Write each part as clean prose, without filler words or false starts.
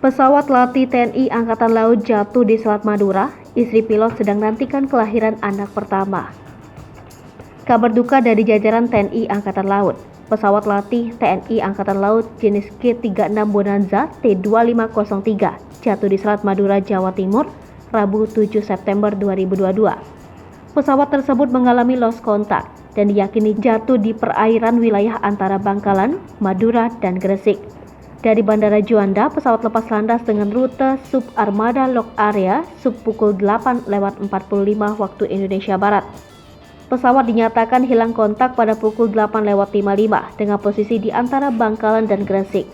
Pesawat latih TNI Angkatan Laut jatuh di Selat Madura, istri pilot sedang nantikan kelahiran anak pertama. Kabar duka dari jajaran TNI Angkatan Laut. Pesawat latih TNI Angkatan Laut jenis G-36 Bonanza T-2503 jatuh di Selat Madura, Jawa Timur, Rabu 7 September 2022. Pesawat tersebut mengalami lost contact dan diyakini jatuh di perairan wilayah antara Bangkalan, Madura, dan Gresik. Dari Bandara Juanda, pesawat lepas landas dengan rute Sub-Armada Lock Area sub pukul 8.45 waktu Indonesia Barat. Pesawat dinyatakan hilang kontak pada pukul 8.55 dengan posisi di antara Bangkalan dan Gresik.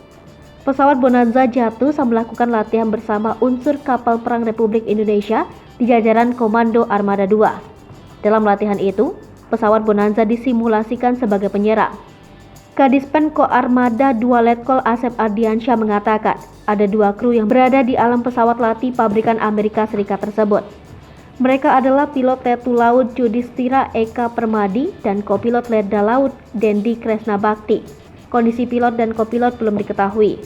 Pesawat Bonanza jatuh saat melakukan latihan bersama unsur kapal perang Republik Indonesia di jajaran Komando Armada 2. Dalam latihan itu, pesawat Bonanza disimulasikan sebagai penyerang. Kadispen Koarmada 2 Letkol Asep Ardiansyah mengatakan ada 2 kru yang berada di alam pesawat latih pabrikan Amerika Serikat tersebut. Mereka adalah pilot Letu Laut Yudhistira Eka Permadi dan kopilot Letda Laut Dendi Kresna Bakti. Kondisi pilot dan kopilot belum diketahui.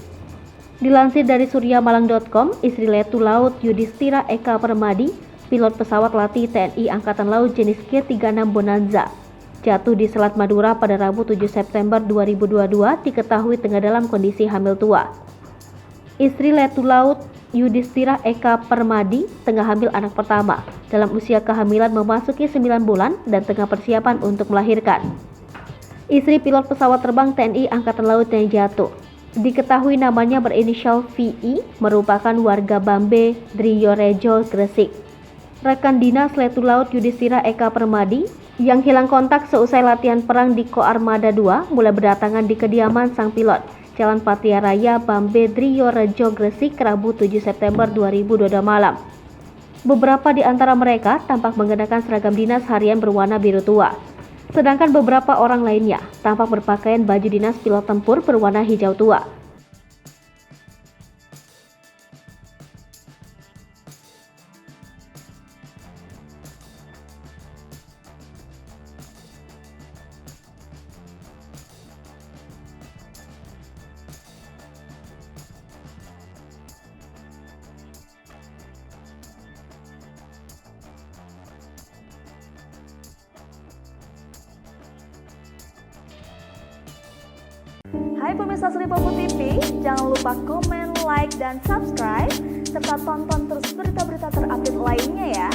Dilansir dari suryamalang.com, istri Letu Laut Yudhistira Eka Permadi, pilot pesawat latih TNI Angkatan Laut jenis G-36 Bonanza, jatuh di Selat Madura pada Rabu 7 September 2022 diketahui tengah dalam kondisi hamil tua. Istri Letu Laut Yudhistira Eka Permadi tengah hamil anak pertama dalam usia kehamilan memasuki 9 bulan dan tengah persiapan untuk melahirkan. Istri pilot pesawat terbang TNI Angkatan Laut yang jatuh diketahui namanya berinisial VI, merupakan warga Bambe, Driorejo, Gresik. Rekan dinas Letu Laut Yudhistira Eka Permadi yang hilang kontak seusai latihan perang di Koarmada 2 mulai berdatangan di kediaman sang pilot, Jalan Patia Raya, Bambe, Driorejo, Gresik, Rabu 7 September 2022 malam. Beberapa di antara mereka tampak mengenakan seragam dinas harian berwarna biru tua, sedangkan beberapa orang lainnya tampak berpakaian baju dinas pilot tempur berwarna hijau tua. Hai pemirsa Sri Popo TV, jangan lupa komen, like, dan subscribe, serta tonton terus berita-berita terupdate lainnya ya.